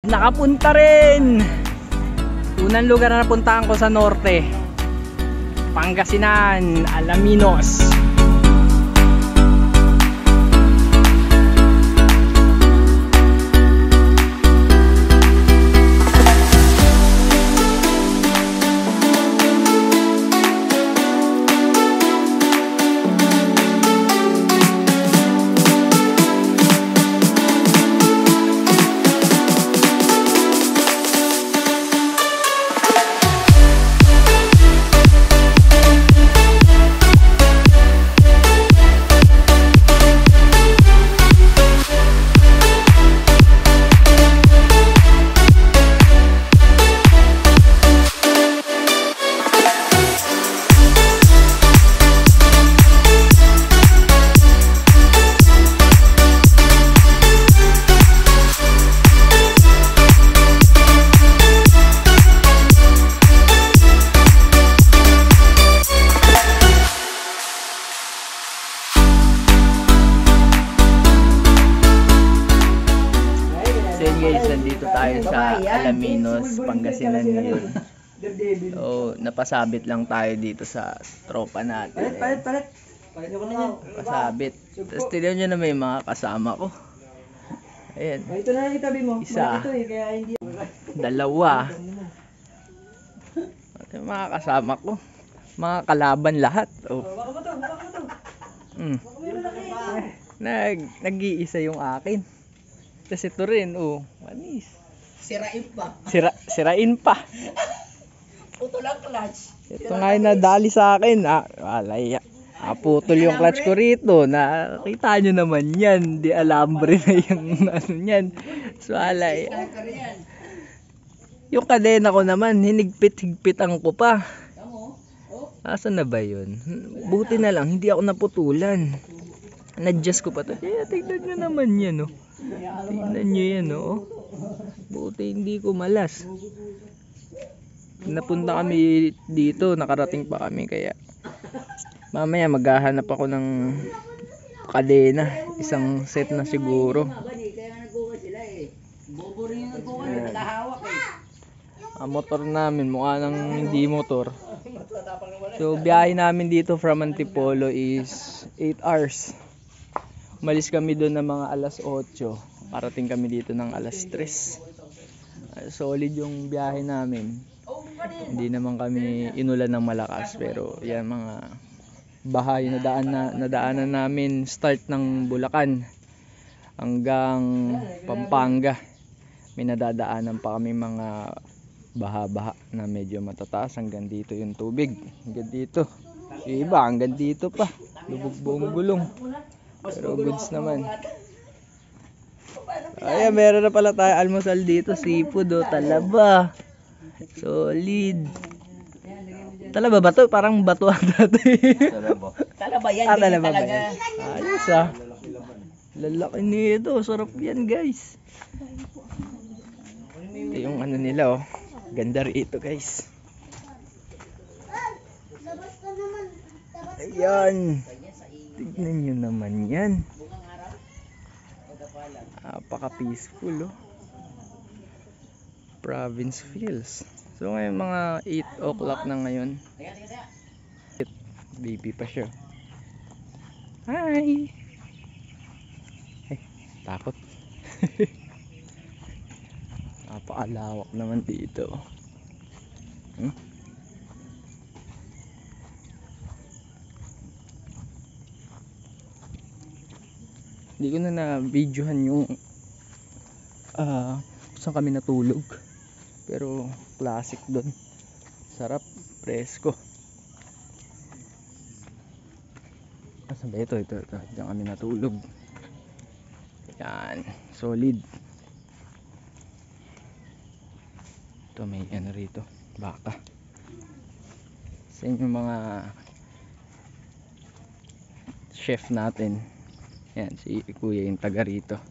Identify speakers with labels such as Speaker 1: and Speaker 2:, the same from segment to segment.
Speaker 1: nakapunta rin. Unang lugar na napuntahan ko sa norte, Pangasinan, Alaminos. Guys, nandito tayo sa Alaminos, Pangasinan ngayon. So, napasabit lang tayo dito sa tropa natin. Pasabit. Tapos tignan nyo na may mga kasama ko. Ayan.
Speaker 2: Ito na lang itabi mo.
Speaker 1: Isa.
Speaker 2: Kaya hindi.
Speaker 1: Dalawa. At yung mga kasama ko. Mga kalaban lahat. Oh. Nag-iisa yung akin. Tapos ito rin, oh, manis.
Speaker 2: Sirain pa.
Speaker 1: Sirain pa.
Speaker 2: Putol ang clutch.
Speaker 1: Ito nga yung nadali sa akin. Walay. Putol yung clutch ko rito. Nakita nyo naman yan. Di alambre na yung ano yan. So, walay. Yung kadena ko naman, hinigpit-higpitan ko pa. Asan na ba yun? Buti na lang, hindi ako naputulan. Na-adjust ko pa ito. Tignan nyo naman yan, oh. Tignan nyo yan, oh. Buti hindi ko malas. Napunta kami dito, nakarating pa kami, kaya mamaya maghahanap ako ng kadena. Isang set na siguro. Ang motor namin, mukha nang hindi motor. So, biyahe namin dito from Antipolo is 8 hours. Umalis kami doon ng mga alas 8. Parating kami dito ng alas 3. Solid yung biyahe namin. Hindi naman kami inulan ng malakas. Pero yan mga baha yung nadaanan namin. Start ng Bulacan hanggang Pampanga. May nadadaanan pa kami mga baha-baha na medyo matataas. Hanggang dito yung tubig. Hanggang dito. Yung iba hanggang dito pa. Lubog buong gulong. Pero goods naman. Ayan, meron na pala tayo almusal dito. Seafood, oh, talaba. Solid. Talaba ba to? Parang batuan dati.
Speaker 2: Talaba yan.
Speaker 1: Talaba ba yan? Ayos, ah. Lalaki nito. Sarap yan, guys. Ito yung ano nila, oh. Ganda rito, guys. Ayan. Tignan nyo naman yan. Napaka peaceful, oh. Province feels. So ngayon mga 8 o'clock na ngayon. Baby pa siya. Hi. Ay, takot. Napakalawak naman dito. Hindi ko na na-videohan yung saan kami natulog. Pero classic doon. Sarap, presko. Asan ba ito? Diyan kami natulog. Yan, solid. Ito may ano rito, baka. Sa inyo mga chef natin. Yan, si Kuya yung taga rito.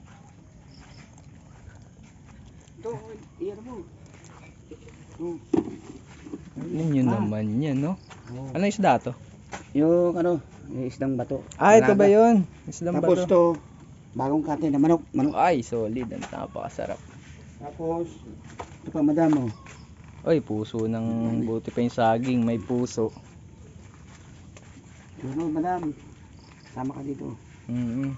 Speaker 1: Ano yun naman yan, no? Ano isda to?
Speaker 3: Yung ano, yung isdang bato.
Speaker 1: Ito ba yun? Isdang
Speaker 3: Tapos
Speaker 1: bato.
Speaker 3: to, bagong kate na manok.
Speaker 1: Ay, solid. Ang napakasarap.
Speaker 3: Tapos, ito pa madam, oh.
Speaker 1: Oy, puso ng buti pa yung saging, may puso.
Speaker 3: Ano, madam? Sama ka dito.
Speaker 1: Mm.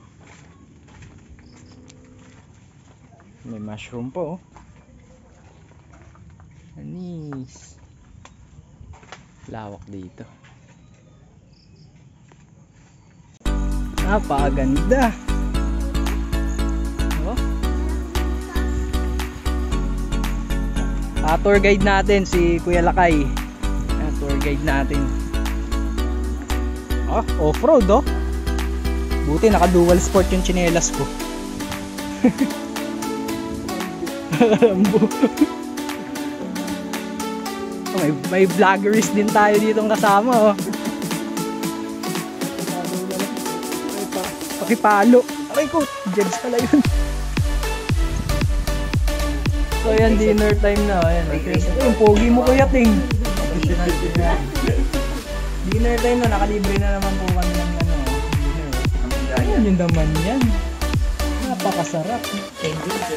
Speaker 1: May mushroom po. Anis. Lawak dito. Napakaganda. Oh. Tour guide natin si Kuya Lakay. Tour guide natin. Off-road oh. Buti naka-dual sport yung tsinelas ko. may vloggerist din tayo ditong kasama oh. Pakipalo. Aray ko, Jebs pala yun. So yan, dinner time na. Ayan, yung pogi mo Kuya Ting. Dinner time na, nakalibre na naman po kami ng dinner. Ayan yung naman yan. Napakasarap.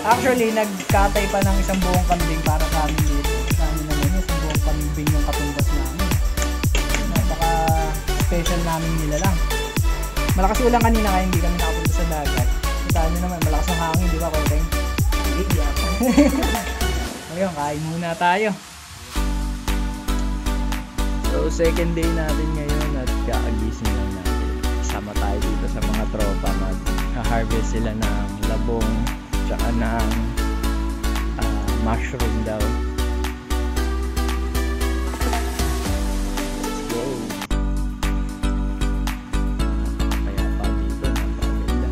Speaker 1: Actually, nagkatay pa ng isang buong kambing para sa amin dito. Sa amin naman yun, isang buong kambing yung katumbas namin. Napaka-special namin nila lang. Malakas ulang kanina kaya hindi kami nakapunta sa dagat. Sa amin naman, malakas ang hangin, di ba Kuya Ting? Ayun, kain muna tayo. So second day natin ngayon at kaagising lang natin. Kasama tayo dito sa mga tropa. Mag-harvest sila ng labong tsaka ng mushroom daw. Let's go. Kaya pa dito, napakaganda.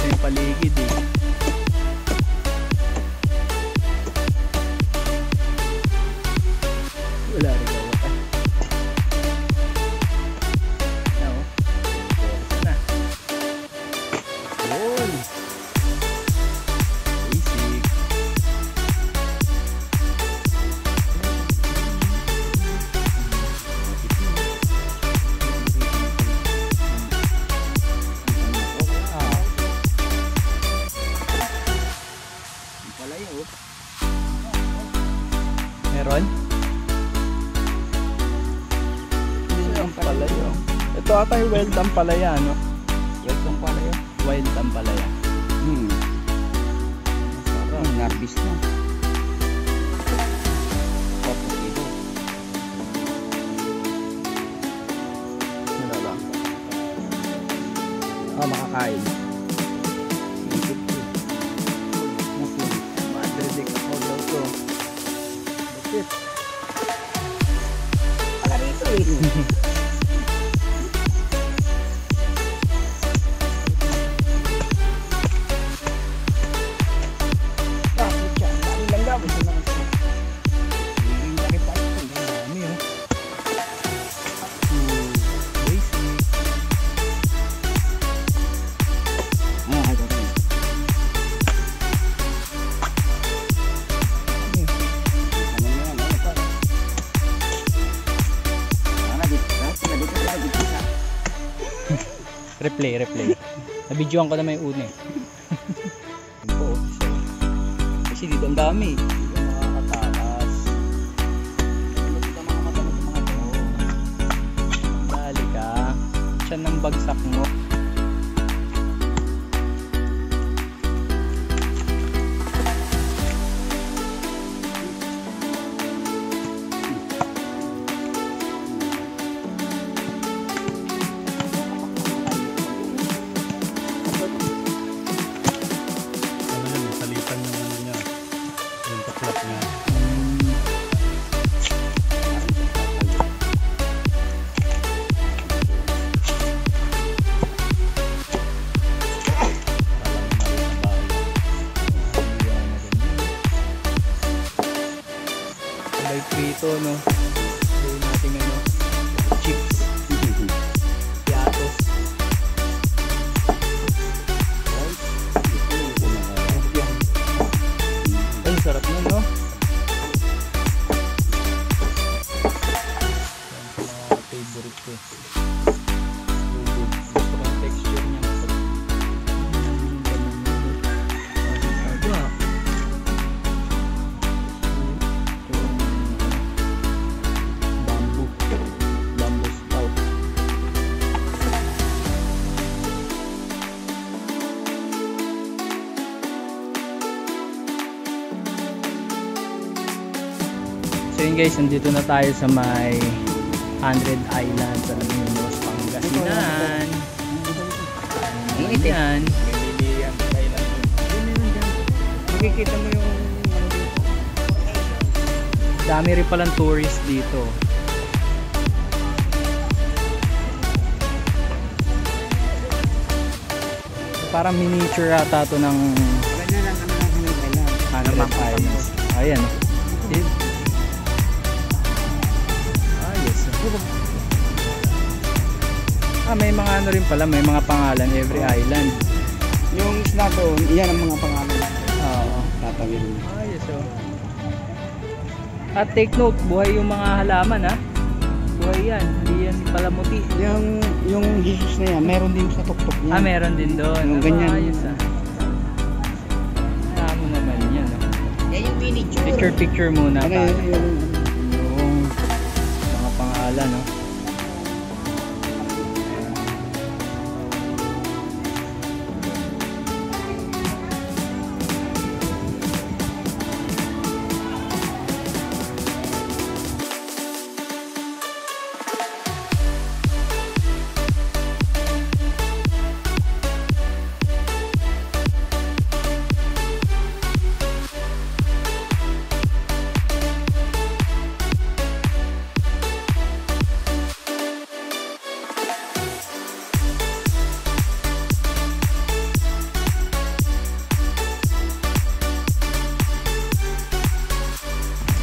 Speaker 1: Yung paligid eh. Wala rin ako. Ano? Na. Yun. Basic. Meron? Ang palaya. Ito ata yung wild ampalaya, no? Wild ampalaya? Wild ampalaya. Masarap.
Speaker 3: Narbis na. Tapos ito.
Speaker 1: Ano ba? Makakain. Isip ko. Madridik ako daw to. That's it.
Speaker 2: Para rito eh. Bakit siya? Dami lang gawin sa mga siya.
Speaker 1: Ang laki pa ito. Ang dami oh. Basic.
Speaker 3: Ito rin. Ano yan? Ano pa? Dito.
Speaker 1: Replay. Nabidyoan ko na may una eh. Yun po. So, kasi dito ang dami. Dito makakatakas. Dito mga mata mo sa mga to. Dali ka. Siya ng bagsak mo.
Speaker 4: Salitan yung ano niya, yung taklap niya.
Speaker 1: may prito, no? Gawin natin ano, chips, piatos. Ay, sarap nun, no? Yan, sa mga favorite ko. Gusto ko ang texture niya. Bamboo stout. So yun guys, nandito na tayo sa may 100 Island sa Luminos, Pangasinan.
Speaker 2: Init eh.
Speaker 1: Yan.
Speaker 2: Makikita mo yung ano dito.
Speaker 1: Dami rin palang tourist dito. Parang miniature ata to ng
Speaker 2: Ganyan lang kami lang kami kailan.
Speaker 1: 100 Islands. Ayan. Ayos. May mga ano rin pala, may mga pangalan every island.
Speaker 2: Yung isla doon, iyan ang mga pangalan.
Speaker 1: Oo.
Speaker 2: Tatawin mo.
Speaker 1: Ayos oh. At take note, buhay yung mga halaman ha. Buhay yan, hindi yan palamuti.
Speaker 2: Yung Jesus na yan, meron din sa tuktok niya.
Speaker 1: Meron din doon.
Speaker 2: Yung ganyan.
Speaker 1: Ayos ah. Tama naman yan. Oh.
Speaker 2: Yan yung miniature.
Speaker 1: Picture muna
Speaker 2: Ano
Speaker 1: tayo.
Speaker 2: yung
Speaker 1: Yung mga pangalan no.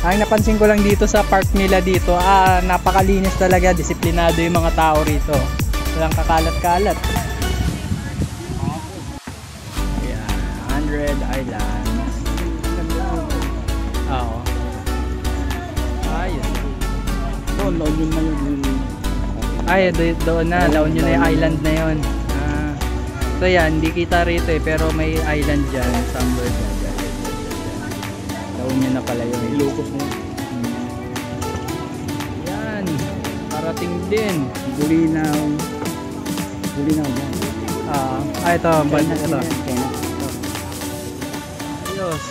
Speaker 1: Ang napansin ko lang dito sa park nila dito, napakalinis talaga, disiplinado yung mga tao rito. Walang kakalat-kalat. Ayan, 100 Islands. Oo. Ayos.
Speaker 2: doon, La Union na yun.
Speaker 1: Ay, doon na, La Union na yung island na yun. So yan, hindi kita rito eh, pero may island dyan, somewhere dyan. La Union na pala yun.
Speaker 2: Ilocos na yun.
Speaker 1: Yan, parating din.
Speaker 2: Bulinaw. Bulinaw yan.
Speaker 1: Ito, banda ito.
Speaker 2: Kaya.
Speaker 1: Ayos.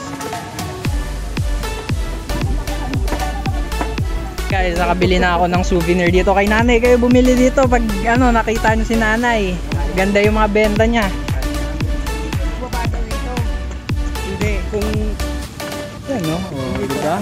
Speaker 1: Guys, nakabili na ako ng souvenir dito kay nanay. Kayo bumili dito pag nakita nyo si nanay. Ganda yung mga benta niya.
Speaker 2: Hindi, kung
Speaker 1: Yan no? Oh, diba?